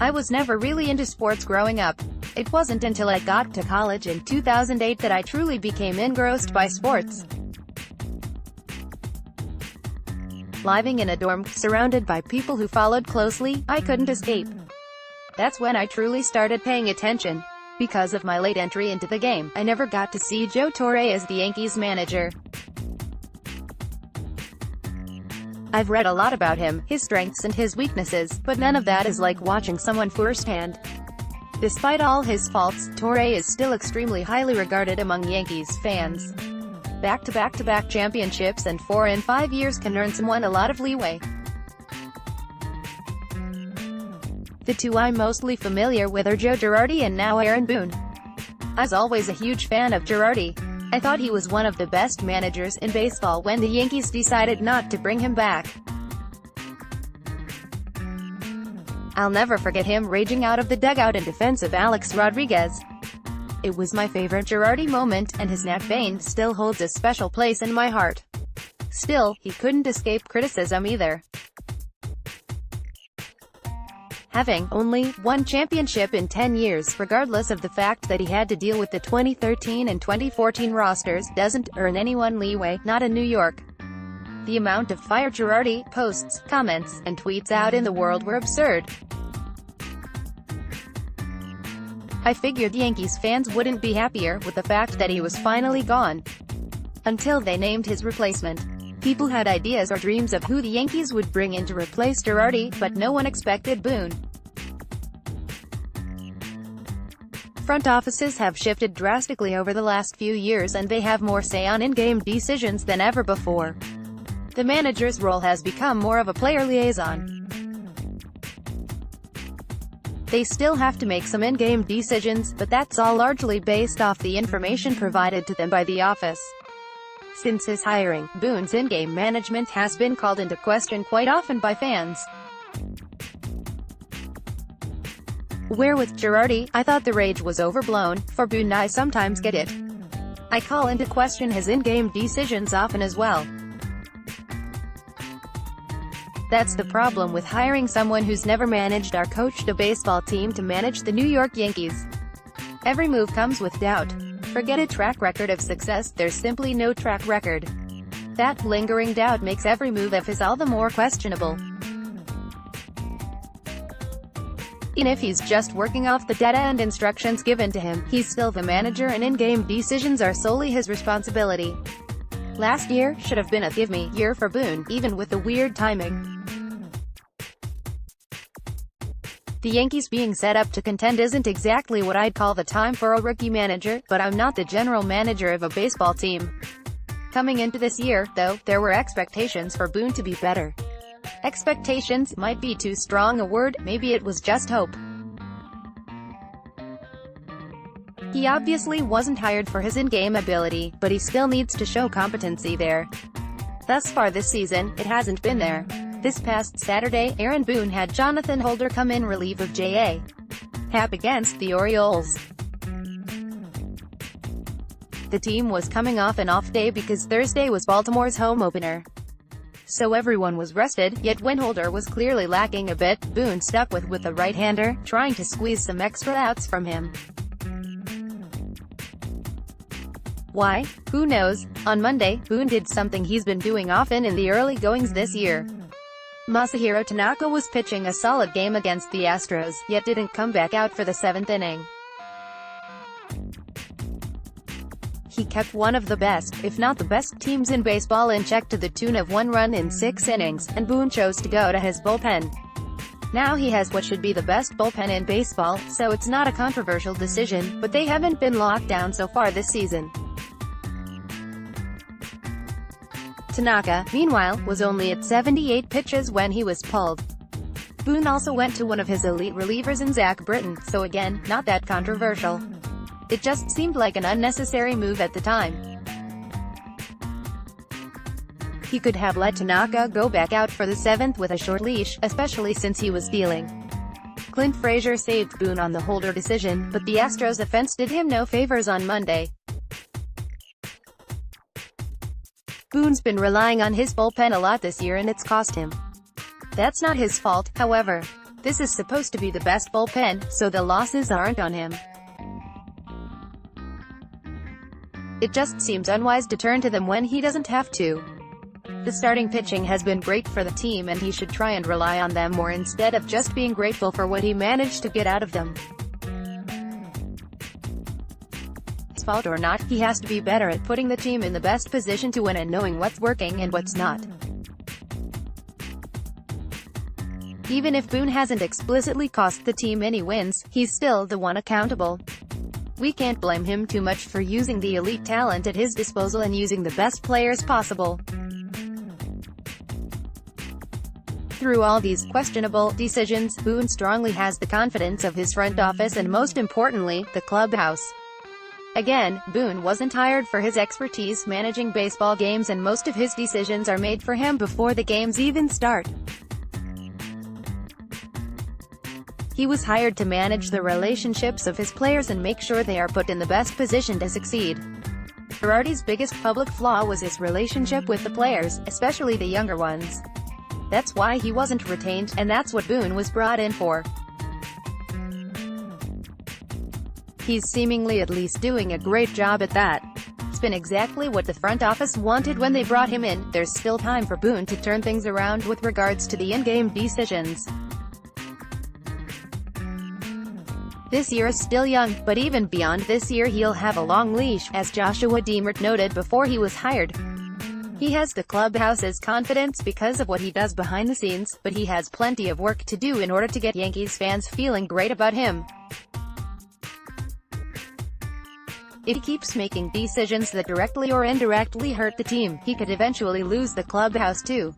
I was never really into sports growing up. It wasn't until I got to college in 2008 that I truly became engrossed by sports. Living in a dorm, surrounded by people who followed closely, I couldn't escape. That's when I truly started paying attention. Because of my late entry into the game, I never got to see Joe Torre as the Yankees manager. I've read a lot about him, his strengths and his weaknesses, but none of that is like watching someone firsthand. Despite all his faults, Torre is still extremely highly regarded among Yankees fans. Back-to-back-to-back championships and 4 in 5 years can earn someone a lot of leeway. The two I'm mostly familiar with are Joe Torre and now Aaron Boone. I was always a huge fan of Torre. I thought he was one of the best managers in baseball when the Yankees decided not to bring him back. I'll never forget him raging out of the dugout in defense of Alex Rodriguez. It was my favorite Torre moment, and his knack vein still holds a special place in my heart. Still, he couldn't escape criticism either. Having only one championship in 10 years, regardless of the fact that he had to deal with the 2013 and 2014 rosters, doesn't earn anyone leeway, not in New York. The amount of fire Torre posts, comments, and tweets out in the world were absurd. I figured Yankees fans wouldn't be happier with the fact that he was finally gone. Until they named his replacement. People had ideas or dreams of who the Yankees would bring in to replace Torre, but no one expected Boone. Front offices have shifted drastically over the last few years, and they have more say on in-game decisions than ever before. The manager's role has become more of a player liaison. They still have to make some in-game decisions, but that's all largely based off the information provided to them by the office. Since his hiring, Boone's in-game management has been called into question quite often by fans. Where with Torre, I thought the rage was overblown. For Boone, I sometimes get it. I call into question his in-game decisions often as well. That's the problem with hiring someone who's never managed or coached a baseball team to manage the New York Yankees. Every move comes with doubt. Forget a track record of success, there's simply no track record. That lingering doubt makes every move of his all the more questionable. Even if he's just working off the data and instructions given to him, he's still the manager and in-game decisions are solely his responsibility. Last year should have been a give-me year for Boone, even with the weird timing. The Yankees being set up to contend isn't exactly what I'd call the time for a rookie manager, but I'm not the general manager of a baseball team. Coming into this year, though, there were expectations for Boone to be better. Expectations might be too strong a word, maybe it was just hope. He obviously wasn't hired for his in-game ability, but he still needs to show competency there. Thus far this season, it hasn't been there. This past Saturday, Aaron Boone had Jonathan Holder come in relief of J.A. Happ against the Orioles. The team was coming off an off day because Thursday was Baltimore's home opener. So everyone was rested, yet when Holder was clearly lacking a bit, Boone stuck with the right-hander, trying to squeeze some extra outs from him. Why? Who knows? On Monday, Boone did something he's been doing often in the early goings this year. Masahiro Tanaka was pitching a solid game against the Astros, yet didn't come back out for the 7th inning. He kept one of the best, if not the best teams in baseball in check to the tune of 1 run in 6 innings, and Boone chose to go to his bullpen. Now he has what should be the best bullpen in baseball, so it's not a controversial decision, but they haven't been locked down so far this season. Tanaka, meanwhile, was only at 78 pitches when he was pulled. Boone also went to one of his elite relievers in Zach Britton, so again, not that controversial. It just seemed like an unnecessary move at the time. He could have let Tanaka go back out for the 7th with a short leash, especially since he was dealing. Clint Frazier saved Boone on the Holder decision, but the Astros offense did him no favors on Monday. Boone's been relying on his bullpen a lot this year and it's cost him. That's not his fault, however. This is supposed to be the best bullpen, so the losses aren't on him. It just seems unwise to turn to them when he doesn't have to. The starting pitching has been great for the team and he should try and rely on them more instead of just being grateful for what he managed to get out of them. His fault or not, he has to be better at putting the team in the best position to win and knowing what's working and what's not. Even if Boone hasn't explicitly cost the team any wins, he's still the one accountable. We can't blame him too much for using the elite talent at his disposal and using the best players possible. Through all these questionable decisions, Boone strongly has the confidence of his front office and most importantly, the clubhouse. Again, Boone wasn't hired for his expertise managing baseball games and most of his decisions are made for him before the games even start. He was hired to manage the relationships of his players and make sure they are put in the best position to succeed. Girardi's biggest public flaw was his relationship with the players, especially the younger ones. That's why he wasn't retained, and that's what Boone was brought in for. He's seemingly at least doing a great job at that. It's been exactly what the front office wanted when they brought him in. There's still time for Boone to turn things around with regards to the in-game decisions. This year is still young, but even beyond this year he'll have a long leash, as Joshua Deemert noted before he was hired. He has the clubhouse's confidence because of what he does behind the scenes, but he has plenty of work to do in order to get Yankees fans feeling great about him. If he keeps making decisions that directly or indirectly hurt the team, he could eventually lose the clubhouse too.